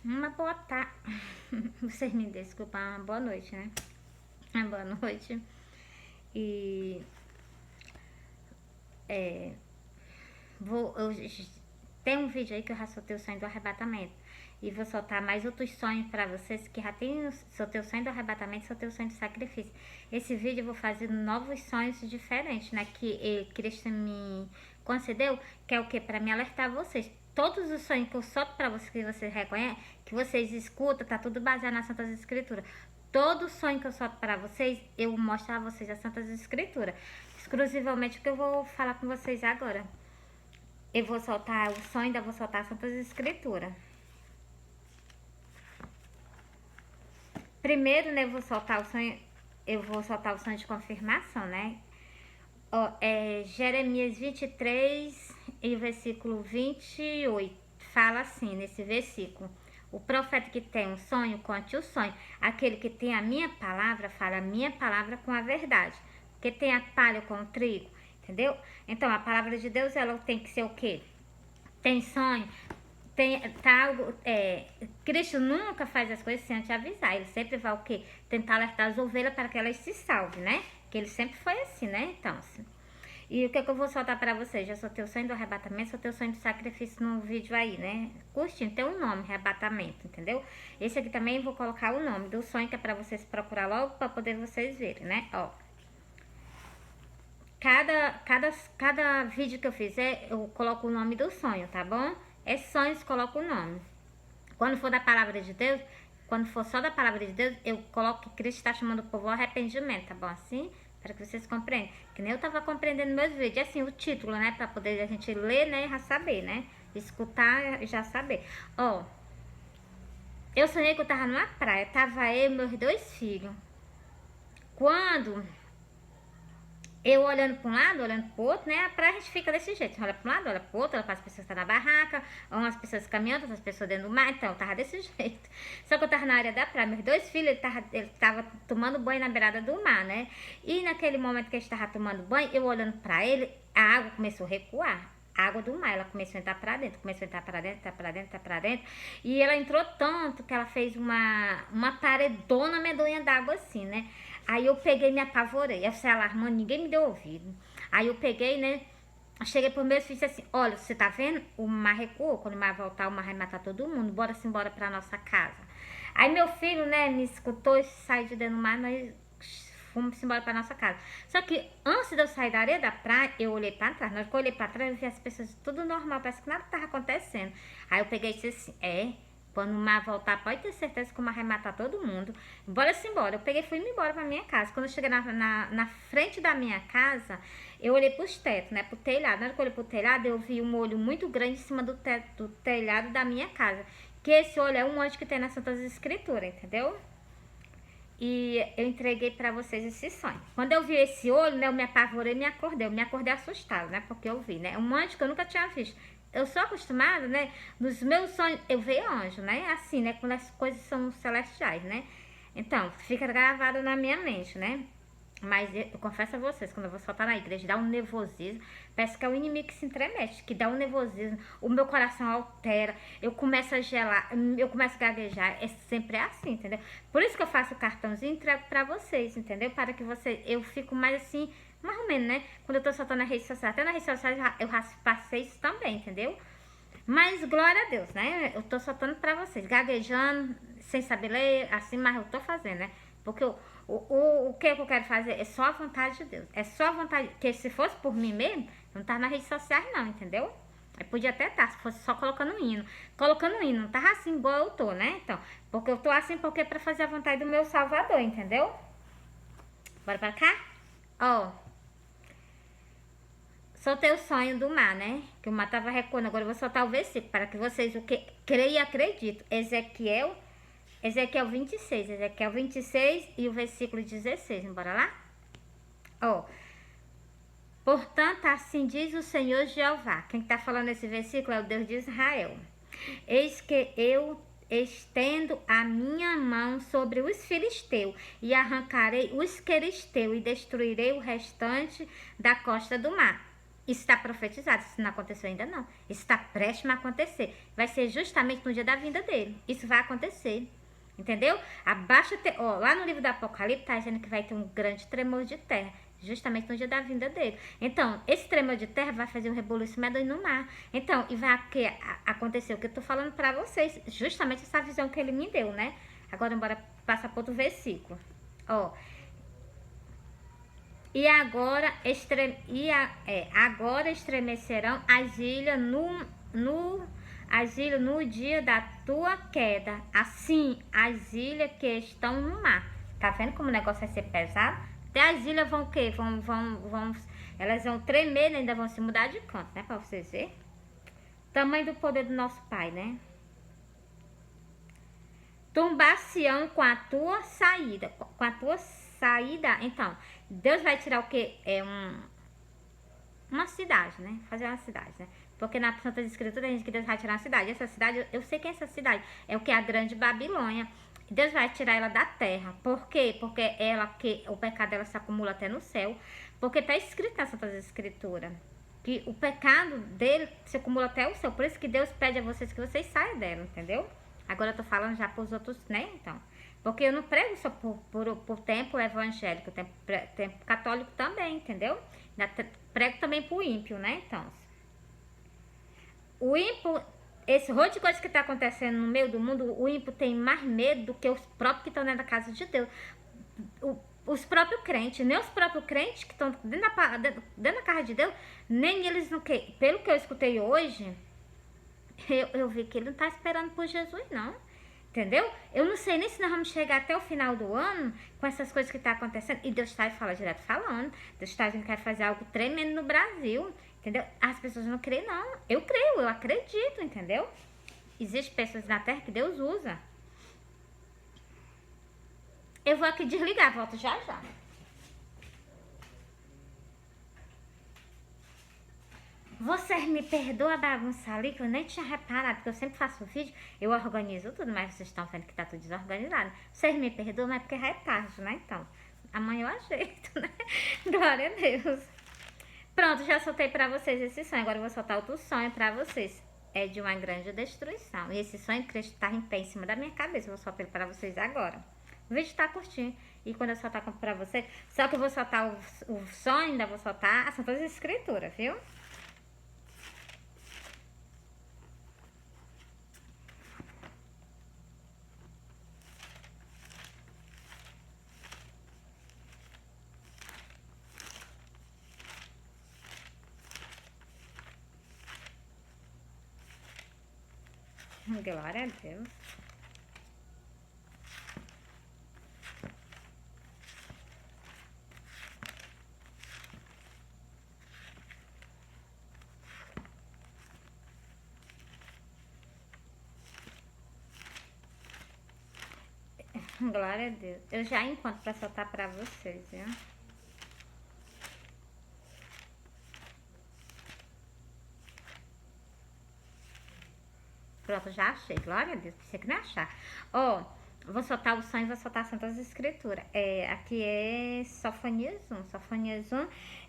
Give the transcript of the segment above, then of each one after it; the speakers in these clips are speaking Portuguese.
Uma boa tarde. Vocês me desculpem, uma boa noite, né? Uma boa noite. E é, tem um vídeo aí que eu já soltei o sonho do arrebatamento. E vou soltar mais outros sonhos para vocês que já tem soltei o sonho do arrebatamento e soltei o sonho do sacrifício. Esse vídeo eu vou fazer novos sonhos diferentes, né? Que Cristo me concedeu, que é o que? Para me alertar vocês. Todos os sonhos que eu solto para vocês, que vocês reconhecem, que vocês escutam, tá tudo baseado nas Santas Escrituras. Todo sonho que eu solto para vocês, eu mostro a vocês as Santas Escrituras. Exclusivamente o que eu vou falar com vocês agora. Eu vou soltar o sonho, ainda vou soltar as Santas Escrituras. Primeiro, né, eu vou soltar o sonho de confirmação, né? Ó, Jeremias 23 e o versículo 28 fala assim, nesse versículo: o profeta que tem um sonho, conte o sonho. Aquele que tem a minha palavra, fala a minha palavra com a verdade. Que tem a palha com o trigo, entendeu? Então, a palavra de Deus, ela tem que ser o quê? Tem sonho, Cristo nunca faz as coisas sem te avisar. Ele sempre vai o quê? Tentar alertar as ovelhas para que elas se salvem, né? Que ele sempre foi assim, né? Então, assim. E o que eu vou soltar para vocês? Já soltei o sonho do arrebatamento, soltei o sonho do sacrifício no vídeo aí, né? Curtinho, tem um nome, arrebatamento, entendeu? Esse aqui também vou colocar o nome do sonho, que é para vocês procurar logo, para poder vocês verem, né? Ó. Cada vídeo que eu fizer, eu coloco o nome do sonho, tá bom? É sonhos, coloco o nome. Quando for da palavra de Deus, quando for só da palavra de Deus, eu coloco que Cristo está chamando o povo ao arrependimento, tá bom? Assim, para que vocês compreendam. Que nem eu tava compreendendo meus vídeos, assim, o título, né? Para poder a gente ler, né? E já saber, né? Escutar e já saber. Ó, eu sonhei que eu tava numa praia, tava eu e meus 2 filhos. Quando eu olhando para um lado, olhando para o outro, né? A praia a gente fica desse jeito. Olha para um lado, olha para o outro, olha para as pessoas que estão na barraca, umas pessoas caminhando, outras pessoas dentro do mar. Então, eu tava desse jeito. Só que eu tava na área da praia. Meus 2 filhos, ele tava tomando banho na beirada do mar, né? E naquele momento que ele estava tomando banho, eu olhando para ele, a água começou a recuar. A água do mar, ela começou a entrar pra dentro, entrar pra dentro. E ela entrou tanto que ela fez uma paredona medonha d'água assim, né? Aí eu peguei e me apavorei. Eu saí alarmando, ninguém me deu ouvido. Aí eu peguei, né? Cheguei pro meu filho e disse assim: olha, você tá vendo? O mar recuou. Quando o mar voltar, o mar vai matar todo mundo. Bora-se embora pra nossa casa. Aí meu filho, né, me escutou e saiu de dentro do mar. Nós fomos embora pra nossa casa. Só que antes de eu sair da areia da praia, eu olhei pra trás. Na hora que eu olhei pra trás, eu vi as pessoas tudo normal. Parece que nada tava acontecendo. Aí eu peguei e disse assim: quando o mar voltar, pode ter certeza que o mar vai matar todo mundo. Bora-se embora. Eu peguei e fui embora pra minha casa. Quando eu cheguei na frente da minha casa, eu olhei pros tetos, né? Pro telhado. Na hora que eu olhei pro telhado, eu vi um olho muito grande em cima do teto, do telhado da minha casa. Que esse olho é um anjo que tem nas Santas Escrituras, entendeu? E eu entreguei pra vocês esse sonho. Quando eu vi esse olho, né? Eu me apavorei e me acordei. Eu me acordei assustada, né? Porque eu vi, né? Um anjo que eu nunca tinha visto. Eu sou acostumada, né? Nos meus sonhos, eu vejo anjo, né? Assim, né? Quando as coisas são celestiais, né? Então, fica gravado na minha mente, né? Mas eu confesso a vocês, quando eu vou soltar na igreja, dá um nervosismo. Parece que é o inimigo que se entremete, que dá um nervosismo. O meu coração altera, eu começo a gelar, eu começo a gaguejar. É sempre assim, entendeu? Por isso que eu faço o cartãozinho e entrego pra vocês, entendeu? Para que eu fico mais assim, mais ou menos, né? Quando eu tô soltando na rede social, até na rede social eu já passei isso também, entendeu? Mas glória a Deus, né? Eu tô soltando pra vocês, gaguejando, sem saber ler, assim, mas eu tô fazendo, né? Porque o que eu quero fazer é só a vontade de Deus. É só a vontade, porque se fosse por mim mesmo, eu não tava nas redes sociais não, entendeu? Eu podia até estar, se fosse só colocando hino. Colocando hino, não tava assim igual eu tô, né? Então, porque eu tô assim porque é pra fazer a vontade do meu Salvador, entendeu? Bora pra cá? Ó, soltei o sonho do mar, né? Que o mar tava recuando. Agora eu vou soltar o versículo para que vocês o que creem e acreditam. Ezequiel 26. Ezequiel 26 e o versículo 16. Bora lá? Ó. Portanto, assim diz o Senhor Jeová. Quem está falando esse versículo é o Deus de Israel. Eis que eu estendo a minha mão sobre os filisteus e arrancarei os queristeus e destruirei o restante da costa do mar. Isso está profetizado, isso não aconteceu ainda não. Isso está prestes a acontecer. Vai ser justamente no dia da vinda dele. Isso vai acontecer. Entendeu? Lá no livro do Apocalipse está dizendo que vai ter um grande tremor de terra. Justamente no dia da vinda dele. Então, esse tremor de terra vai fazer um rebuliço medonho no mar. Então, e vai acontecer o que eu tô falando para vocês. Justamente essa visão que ele me deu, né? Agora, bora passar para outro versículo. Ó. E agora, agora estremecerão as ilhas no dia da tua queda. Assim, as ilhas que estão no mar. Tá vendo como o negócio vai ser pesado? Até as ilhas vão o quê? Elas vão tremer, ainda vão se mudar de canto, né? Pra vocês verem. Tamanho do poder do nosso Pai, né? Tumbar-se-ão com a tua saída. Com a tua saída, então, Deus vai tirar o quê? Uma cidade, né? Fazer uma cidade, né? Porque na Santa Escritura diz que Deus vai tirar uma cidade. Essa cidade, eu sei que é essa cidade. É o que? A grande Babilônia. Deus vai tirar ela da terra. Por quê? Porque o pecado dela se acumula até no céu. Porque está escrito na Santa Escritura que o pecado dele se acumula até o céu. Por isso que Deus pede a vocês que vocês saiam dela, entendeu? Agora eu tô falando já para os outros, né? Então, porque eu não prego só por tempo evangélico, tempo católico também, entendeu? Prego também pro ímpio, né? Então, o ímpio, esse rol de coisa que está acontecendo no meio do mundo, o ímpio tem mais medo do que os próprios que estão dentro da casa de Deus. Os próprios crentes, nem os próprios crentes que estão dentro da casa de Deus, nem eles não querem. Pelo que eu escutei hoje, eu vi que ele não está esperando por Jesus, não. Entendeu? Eu não sei nem se nós vamos chegar até o final do ano com essas coisas que estão acontecendo. E Deus está direto falando. Deus está dizendo que vai fazer algo tremendo no Brasil. Entendeu? As pessoas não creem, não. Eu creio, eu acredito, entendeu? Existem pessoas na terra que Deus usa. Eu vou aqui desligar, volto já já. Vocês me perdoam a bagunça ali, que eu nem tinha reparado, porque eu sempre faço vídeo, eu organizo tudo, mas vocês estão vendo que tá tudo desorganizado. Vocês me perdoam, mas é porque já é tarde, né? Então, amanhã eu ajeito, né? Glória a Deus. Pronto, já soltei pra vocês esse sonho, agora eu vou soltar outro sonho pra vocês. É de uma grande destruição. E esse sonho que está em pé em cima da minha cabeça, eu vou soltar ele pra vocês agora. O vídeo tá curtinho. E quando eu soltar pra vocês, só que eu vou soltar o sonho, ainda vou soltar as Santas Escrituras, viu? Glória a Deus. Glória a Deus. Eu já encontro para soltar para vocês, viu? Pronto, já achei. Glória a Deus. Pensei que não ia achar. Ó, vou soltar o sonho e vou soltar as Santas Escrituras. Aqui é Sofonias 1.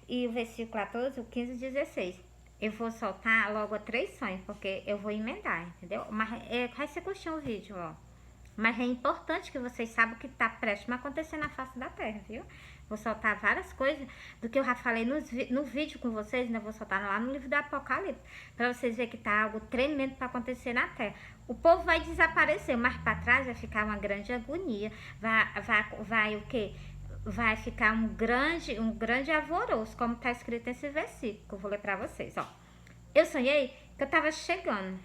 E o versículo 14, o 15 e 16. Eu vou soltar logo 3 sonhos, porque eu vou emendar, entendeu? Mas vai ser curtinho o vídeo, ó. Mas é importante que vocês saibam o que está prestes a acontecer na face da terra, viu? Vou soltar várias coisas do que eu já falei no vídeo com vocês, ainda vou soltar lá no livro do Apocalipse, para vocês verem que tá algo tremendo para acontecer na terra. O povo vai desaparecer, mas para trás vai ficar uma grande agonia, vai o quê? Vai ficar um grande alvoroço, como está escrito nesse versículo, que eu vou ler para vocês, ó. Eu sonhei que eu estava chegando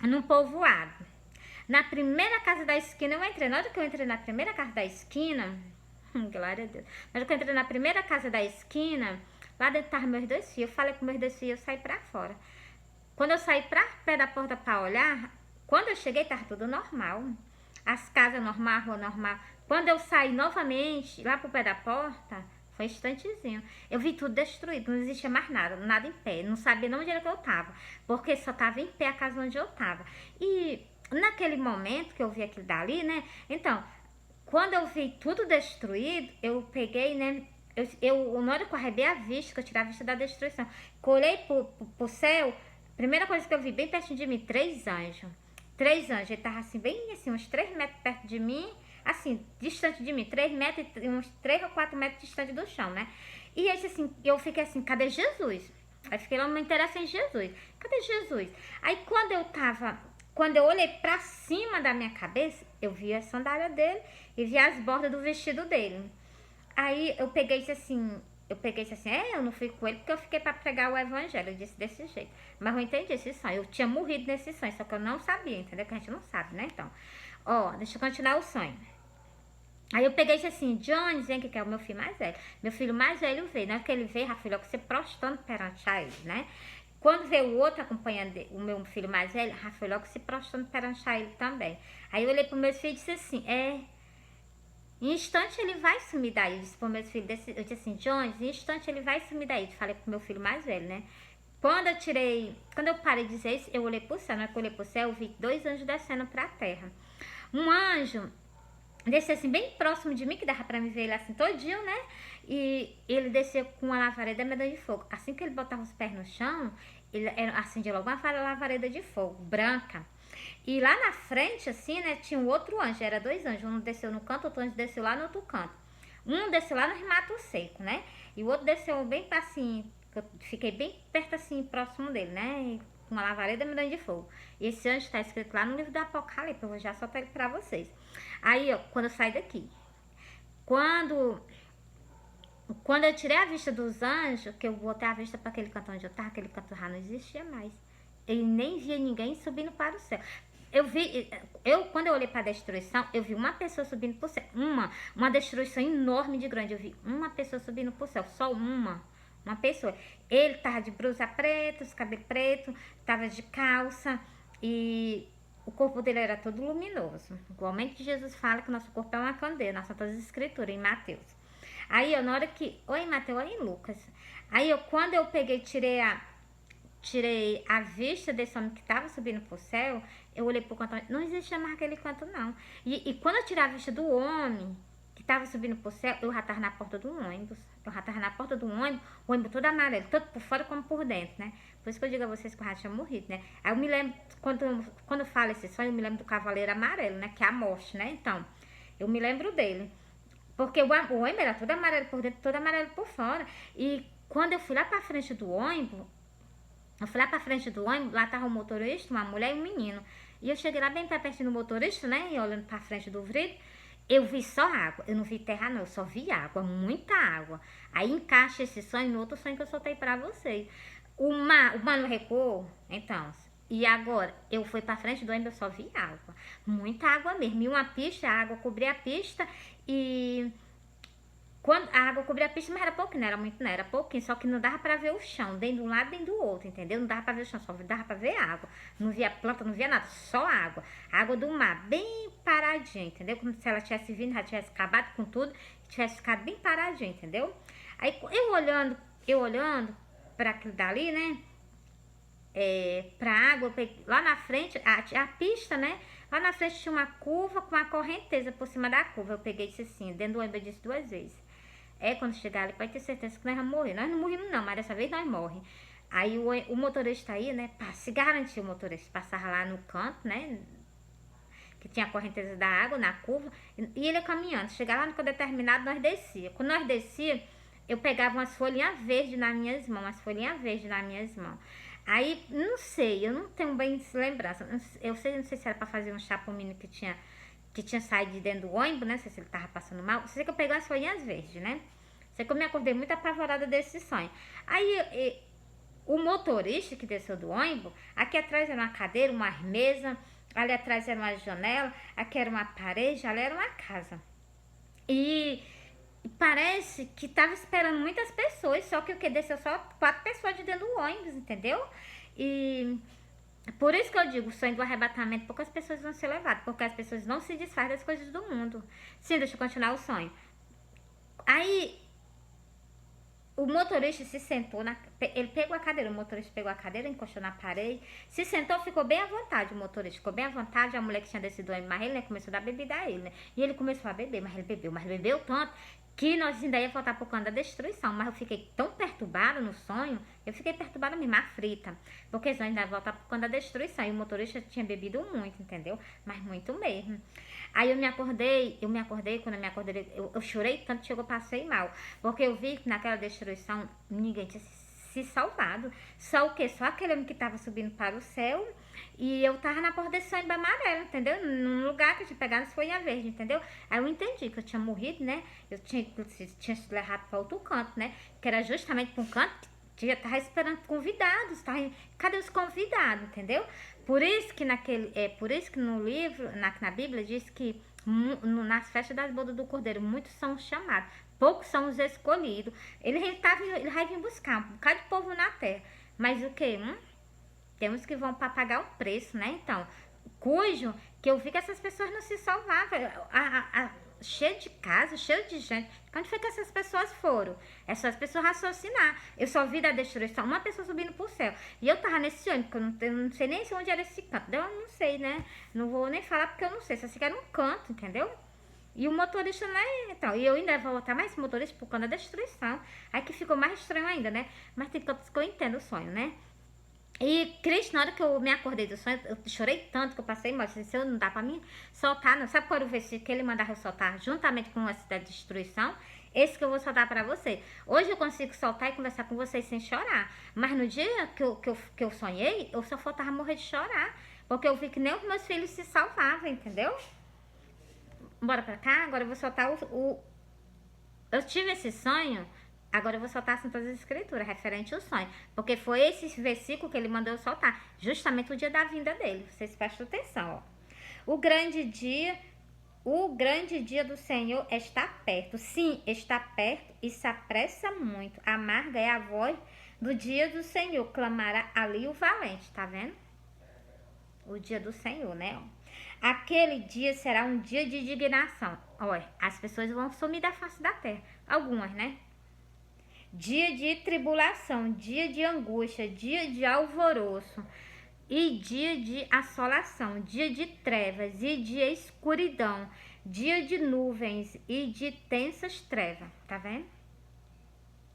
num povoado. Na primeira casa da esquina eu entrei. Na hora que eu entrei na primeira casa da esquina, glória a Deus. Na hora que eu entrei na primeira casa da esquina, lá dentro estavam meus 2 filhos. Eu falei com meus 2 filhos, eu saí pra fora. Quando eu saí pra pé da porta pra olhar, quando eu cheguei tava tudo normal. As casas normal, a rua normal. Quando eu saí novamente, lá pro pé da porta, foi um instantezinho. Eu vi tudo destruído, não existia mais nada em pé. Não sabia nem onde era que eu tava, porque só tava em pé a casa onde eu tava. E naquele momento que eu vi aquilo dali, né? Então, quando eu vi tudo destruído, eu peguei, né? Na hora que eu arrebei a vista, que eu tirei a vista da destruição, que eu olhei pro céu, a primeira coisa que eu vi bem pertinho de mim, 3 anjos. 3 anjos, ele tava assim, bem assim, uns 3 metros perto de mim, assim, distante de mim, 3 metros, uns 3 ou 4 metros distante do chão, né? E esse assim, eu fiquei assim, cadê Jesus? Aí fiquei lá, me interessa em Jesus. Cadê Jesus? Aí quando eu olhei pra cima da minha cabeça, eu vi a sandália dele e vi as bordas do vestido dele. Aí eu peguei isso assim, eu não fui com ele porque eu fiquei pra pregar o evangelho, eu disse desse jeito. Mas eu entendi esse sonho, eu tinha morrido nesse sonho, só que eu não sabia, entendeu? Que a gente não sabe, né? Então, ó, deixa eu continuar o sonho. Aí eu peguei isso assim, Johnny, dizendo que é o meu filho mais velho. Meu filho mais velho veio, na hora que ele veio, Rafael, você prostrando perante a ele, né? Quando veio o outro acompanhando o meu filho mais velho, Rafael logo se prostrando perante a ele também. Aí eu olhei pro meu filho e disse assim, em instante ele vai sumir daí. Eu disse pro meu filho, eu disse assim, Jones, em instante ele vai sumir daí. Eu falei pro meu filho mais velho, né? Quando eu parei de dizer isso, eu olhei pro céu. Na hora que eu olhei pro céu, eu vi 2 anjos descendo pra terra. Um anjo desceu assim, bem próximo de mim, que dava pra me ver ele assim todinho, né? E ele desceu com uma lavareda medonha de fogo. Assim que ele botava os pés no chão, ele acendia logo uma lavareda de fogo, branca. E lá na frente, assim, né, tinha um outro anjo, era 2 anjos. Um desceu no canto, outro anjo desceu lá no outro canto. Um desceu lá no mato seco, né? E o outro desceu bem assim, eu fiquei bem perto assim, próximo dele, né? Com uma lavareda medonha de fogo. E esse anjo está escrito lá no livro do Apocalipse, eu vou já soltar ele pra vocês. Aí, ó, quando eu saí daqui, quando eu tirei a vista dos anjos, que eu botei a vista para aquele canto onde eu tava, aquele canto já não existia mais. Eu nem via ninguém subindo para o céu. Quando eu olhei para a destruição, eu vi uma pessoa subindo para o céu. Uma destruição enorme de grande. Eu vi uma pessoa subindo para o céu, só uma pessoa. Ele tava de blusa preta, os cabelos pretos, tava de calça e o corpo dele era todo luminoso. Igualmente Jesus fala que nosso corpo é uma candeia, nas Santas Escrituras, em Mateus. Aí, na hora que... Ou em Mateus ou em Lucas. Aí, quando eu peguei, tirei a vista desse homem que estava subindo pro céu, eu olhei pro canto, não existia mais aquele canto, não. E quando eu tirei a vista do homem que estava subindo pro céu, eu já estava na porta do ônibus. O ônibus todo amarelo, tanto por fora como por dentro, né? Por isso que eu digo a vocês que eu já tinha morrido, né? Aí eu me lembro, quando eu falo esse sonho, eu me lembro do cavaleiro amarelo, né? Que é a morte, né? Então, eu me lembro dele. Porque o ônibus era todo amarelo por dentro, todo amarelo por fora. E quando eu fui lá pra frente do ônibus, lá tava o motorista, uma mulher e um menino. E eu cheguei lá bem pertinho do motorista, né? E olhando pra frente do vidro, eu vi só água. Eu não vi terra, não. Eu só vi água, muita água. Aí encaixa esse sonho no outro sonho que eu soltei pra vocês. O mar não recuou, então. E agora, eu fui pra frente do ônibus, eu só vi água. Muita água mesmo. E uma pista, a água cobria a pista e... Quando a água cobria a pista, mas era pouquinho, não era muito, não, era pouquinho, só que não dava pra ver o chão, nem de um lado nem do outro, entendeu? Não dava pra ver o chão, só dava pra ver água. Não via planta, não via nada, só água. Água do mar, bem paradinha, entendeu? Como se ela tivesse vindo, já tivesse acabado com tudo, tivesse ficado bem paradinha, entendeu? Aí eu olhando pra aquilo dali, né? Pra água, lá na frente, a pista, né? Lá na frente tinha uma curva com uma correnteza por cima da curva. Eu peguei isso assim, dentro do ônibus, eu disse 2 vezes. Quando chegar ali, pode ter certeza que nós vamos morrer. Nós não morrimos não, mas dessa vez nós morremos. Aí o motorista aí, né, se garantiu o motorista, passava lá no canto, né, que tinha a correnteza da água na curva, e ele ia caminhando. Chegava lá no canto determinado, nós descia. Quando nós descia, eu pegava umas folhinhas verdes nas minhas mãos, Aí, não sei, eu não tenho bem lembrança. Não sei se era pra fazer um chá pro menino que tinha saído de dentro do ônibus, né? Não sei se ele tava passando mal. Sei que eu peguei as folhinhas verdes, né? Sei que eu me acordei muito apavorada desse sonho. Aí, o motorista que desceu do ônibus, aqui atrás era uma cadeira, uma mesa, ali atrás era uma janela, aqui era uma parede, ali era uma casa. E parece que tava esperando muitas pessoas, só que o que desceu só 4 pessoas de dentro do ônibus, entendeu? E por isso que eu digo, o sonho do arrebatamento, poucas pessoas vão ser levadas, porque as pessoas não se desfazem das coisas do mundo. Sim, deixa eu continuar o sonho. Aí, o motorista se sentou, ele pegou a cadeira, o motorista pegou a cadeira, encostou na parede, se sentou, ficou bem à vontade, o motorista ficou bem à vontade, a mulher que tinha descido o ônibus, mas ele, né, começou a dar bebida a ele, né? E ele começou a beber, mas ele bebeu tanto, que nós ainda ia voltar por conta da destruição, mas eu fiquei tão perturbada no sonho, eu fiquei perturbada mesmo, aflita, porque nós ainda ia voltar por conta da destruição, e o motorista tinha bebido muito, entendeu? Mas muito mesmo. Aí quando eu me acordei, eu chorei tanto que eu passei mal, porque eu vi que naquela destruição ninguém tinha se salvado, só o quê? Só aquele homem que estava subindo para o céu, e eu tava na porta desse ônibus amarelo, entendeu? Num lugar que eu tinha pegado as folhas verdes, entendeu? Aí eu entendi que eu tinha morrido, né? Eu tinha sido levado para outro canto, né? Que era justamente para um canto que já tava esperando convidados, tá? Cadê os convidados, entendeu? Por isso que por isso que no livro, na Bíblia, diz que nas festas das bodas do Cordeiro, muitos são os chamados, poucos são os escolhidos. Ele vai vir buscar um bocado de povo na terra. Mas o que? Temos que vão para pagar o preço, né? Então, cujo que eu vi que essas pessoas não se salvavam. Cheio de casa, cheio de gente. Onde foi que essas pessoas foram? É só as pessoas raciocinar. Eu só vi da destruição uma pessoa subindo pro céu. E eu tava nesse ônibus, porque eu não sei nem onde era esse canto. Eu não sei, né? Não vou nem falar porque eu não sei. Só sei que era um canto, entendeu? E o motorista, né? Então, e eu ainda vou voltar mais motorista por conta da destruição. Aí que ficou mais estranho ainda, né? Mas tem coisas que eu entendo o sonho, né? E Cristo, na hora que eu me acordei do sonho, eu chorei tanto que eu passei mal. Se eu não dá pra mim soltar, não. Sabe qual era o versículo que ele mandava eu soltar juntamente com essa da destruição? Esse que eu vou soltar pra você. Hoje eu consigo soltar e conversar com vocês sem chorar. Mas no dia que eu sonhei, eu só faltava morrer de chorar. Porque eu vi que nem os meus filhos se salvavam, entendeu? Bora pra cá, agora eu vou soltar eu tive esse sonho. Agora eu vou soltar assim todas as escrituras, referente ao sonho. Porque foi esse versículo que ele mandou eu soltar. Justamente o dia da vinda dele. Vocês prestem atenção, ó. O grande dia do Senhor está perto. Sim, está perto e se apressa muito. Amarga é a voz do dia do Senhor. Clamará ali o valente. Tá vendo? O dia do Senhor, né? Aquele dia será um dia de indignação. Olha, as pessoas vão sumir da face da terra. Algumas, né? Dia de tribulação, dia de angústia, dia de alvoroço e dia de assolação, dia de trevas e de escuridão, dia de nuvens e de tensas trevas, tá vendo?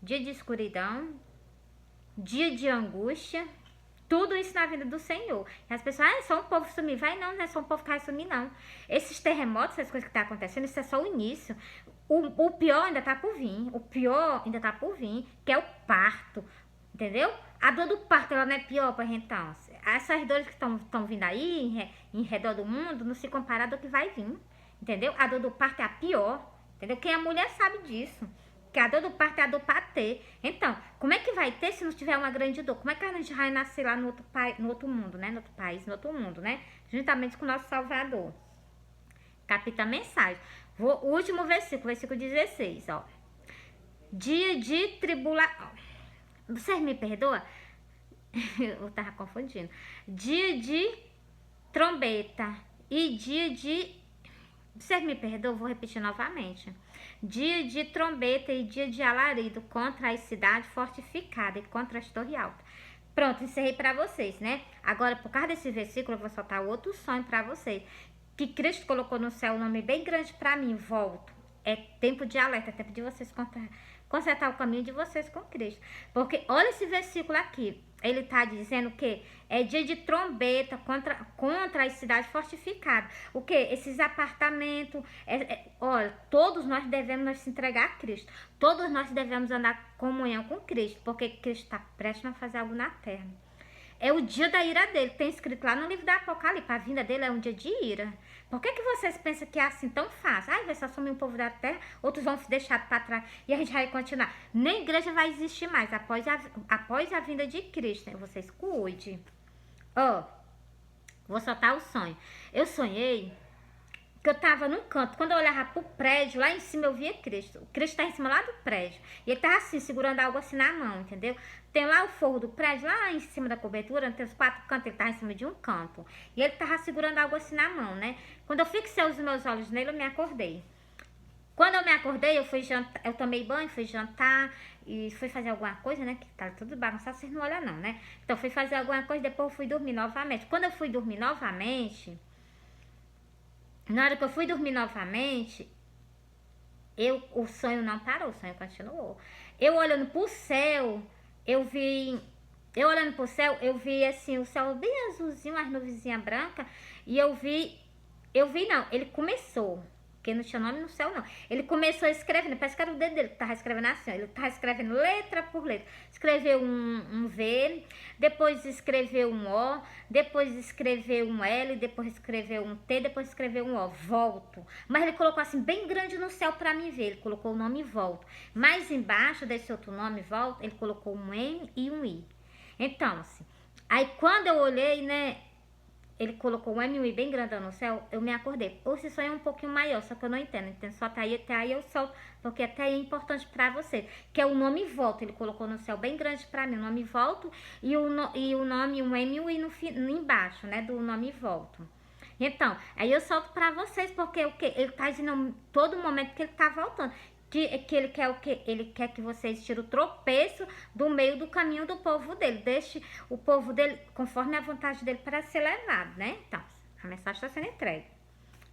Dia de escuridão, dia de angústia, tudo isso na vida do Senhor. E as pessoas, é só um povo sumir. Vai não, não é só um povo que vai sumir, não. Esses terremotos, essas coisas que estão acontecendo, isso é só o início. O pior ainda tá por vir. O pior ainda tá por vir, que é o parto. Entendeu? A dor do parto, ela não é pior pra gente, então. Essas dores que estão vindo aí, em redor do mundo, não se compara à dor que vai vir. Entendeu? A dor do parto é a pior. Entendeu? Quem é mulher sabe disso. Que a dor do parto é a dor pra ter. Então, como é que vai ter se não tiver uma grande dor? Como é que a gente vai nascer lá no outro mundo, né? No outro país, no outro mundo, né? Juntamente com o nosso Salvador. Capita a mensagem. O último versículo 16, ó. Dia de tribulação. Vocês me perdoam? Eu tava confundindo. Dia de trombeta e dia de... Vocês me perdoam? Vou repetir novamente. Dia de trombeta e dia de alarido contra a cidade fortificada e contra as torres altas. Pronto, encerrei para vocês, né? Agora, por causa desse versículo, eu vou soltar outro sonho para vocês. Que Cristo colocou no céu um nome bem grande para mim, volto. É tempo de alerta, é tempo de vocês consertar o caminho de vocês com Cristo. Porque olha esse versículo aqui. Ele está dizendo que é dia de trombeta contra as cidades fortificadas. O que? Esses apartamentos. Olha, todos nós devemos nos entregar a Cristo. Todos nós devemos andar em comunhão com Cristo. Porque Cristo está prestes a fazer algo na terra. É o dia da ira dele. Tem escrito lá no livro da Apocalipse. A vinda dele é um dia de ira. Por que vocês pensam que é assim tão fácil? Vai só sumir um povo da terra, outros vão se deixar para trás e a gente vai continuar. Nem igreja vai existir mais após a vinda de Cristo. Vocês cuidem. Ó, vou soltar o sonho. Eu sonhei que eu tava num canto. Quando eu olhava pro prédio, lá em cima eu via Cristo. O Cristo tá em cima lá do prédio. E ele tava assim, segurando algo assim na mão, entendeu? Tem lá o forro do prédio, lá em cima da cobertura, tem os 4 cantos, ele tava em cima de um canto. E ele tava segurando algo assim na mão, né? Quando eu fixei os meus olhos nele, eu me acordei. Quando eu me acordei, eu fui jantar, eu tomei banho, fui jantar e fui fazer alguma coisa, né? Que tá tudo bagunçado, vocês não olham não, né? Então fui fazer alguma coisa, depois eu fui dormir novamente. Quando eu fui dormir novamente, na hora que eu fui dormir novamente, O sonho não parou, o sonho continuou. Eu olhando pro céu, eu vi. Eu olhando pro céu, eu vi assim, o céu bem azulzinho, as nuvenzinhas brancas, e eu vi. Eu vi não, ele começou. Porque não tinha nome no céu, não. Ele começou escrevendo, parece que era o dedo dele que tava escrevendo assim, ó. Ele tava escrevendo letra por letra. Escreveu um V, depois escreveu um O, depois escreveu um L, depois escreveu um T, depois escreveu um O. Volto. Mas ele colocou assim, bem grande no céu pra mim ver. Ele colocou o nome Volto. Mais embaixo desse outro nome, Volto, ele colocou um M e um I. Então, assim, aí quando eu olhei, né, ele colocou um M e um I bem grandão no céu, eu me acordei. Ou esse sonho é um pouquinho maior, só que eu não entendo. Então, só até aí eu solto, porque até aí é importante pra você. Que é o nome Volto. Ele colocou no céu bem grande pra mim, o nome Volto e o nome, um M e um I no embaixo, né, do nome Volto. Então, aí eu solto pra vocês, porque o que? Ele tá dizendo todo momento que ele tá voltando. Que ele quer o quê? Ele quer que vocês tirem o tropeço do meio do caminho do povo dele. Deixe o povo dele conforme a vontade dele para ser levado, né? Então, a mensagem está sendo entregue.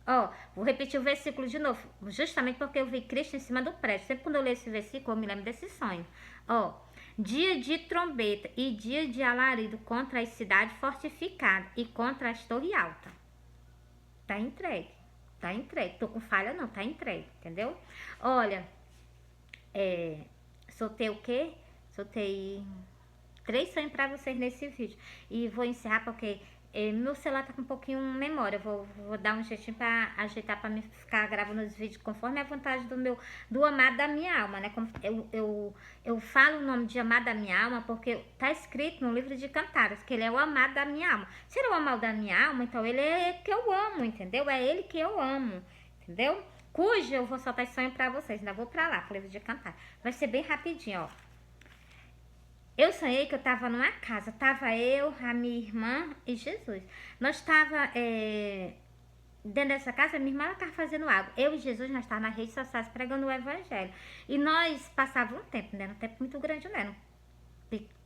Ó, vou repetir o versículo de novo, justamente porque eu vi Cristo em cima do prédio. Sempre quando eu leio esse versículo, eu me lembro desse sonho. Ó, dia de trombeta e dia de alarido contra as cidades fortificadas e contra as torres altas. Tá entregue. Tá entregue. Tô com falha não, tá entregue, entendeu? Olha, soltei o quê? Soltei 3 sonhos pra vocês nesse vídeo. E vou encerrar porque meu celular tá com um pouquinho de memória. Vou dar um jeitinho pra ajeitar pra me ficar gravando os vídeos conforme a vontade do amado da minha alma, né? Eu falo o nome de amado da minha alma porque tá escrito no livro de Cantares que ele é o amado da minha alma. Se ele é o amado da minha alma, então ele é que eu amo, entendeu? É ele que eu amo, entendeu? Cujo eu vou soltar esse sonho pra vocês. Ainda vou pra lá, pro livro de Cantares. Vai ser bem rapidinho, ó. Eu sonhei que eu tava numa casa, tava eu, a minha irmã e Jesus. Nós tava dentro dessa casa, minha irmã ela tava fazendo água. Eu e Jesus, nós tava nas redes sociais pregando o evangelho. E nós passávamos um tempo, né? Um tempo muito grande, né?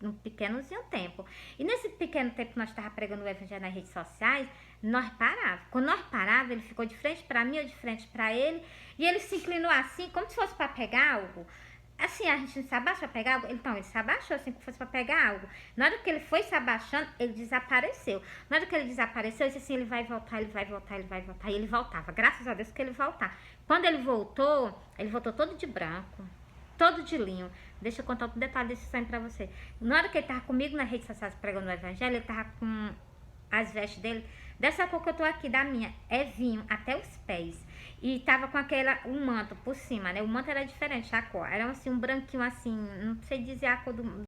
Um pequenozinho tempo. E nesse pequeno tempo que nós tava pregando o evangelho nas redes sociais, nós parávamos. Quando nós parávamos, ele ficou de frente pra mim, eu de frente pra ele. E ele se inclinou assim, como se fosse pra pegar algo. Assim, a gente não se abaixa pra pegar algo. Então, ele se abaixou assim, como se fosse pra pegar algo. Na hora que ele foi se abaixando, ele desapareceu. Na hora que ele desapareceu, eu disse assim, ele vai voltar, ele vai voltar, ele vai voltar. E ele voltava. Graças a Deus que ele voltava. Quando ele voltou todo de branco, todo de linho. Deixa eu contar outro detalhe desse sonho pra você. Na hora que ele tava comigo na rede social pregando o evangelho, ele tava com as vestes dele, dessa cor que eu tô aqui, da minha, é vinho até os pés. E tava com um manto por cima, né? O manto era diferente, a cor. Era assim, um branquinho assim, não sei dizer a cor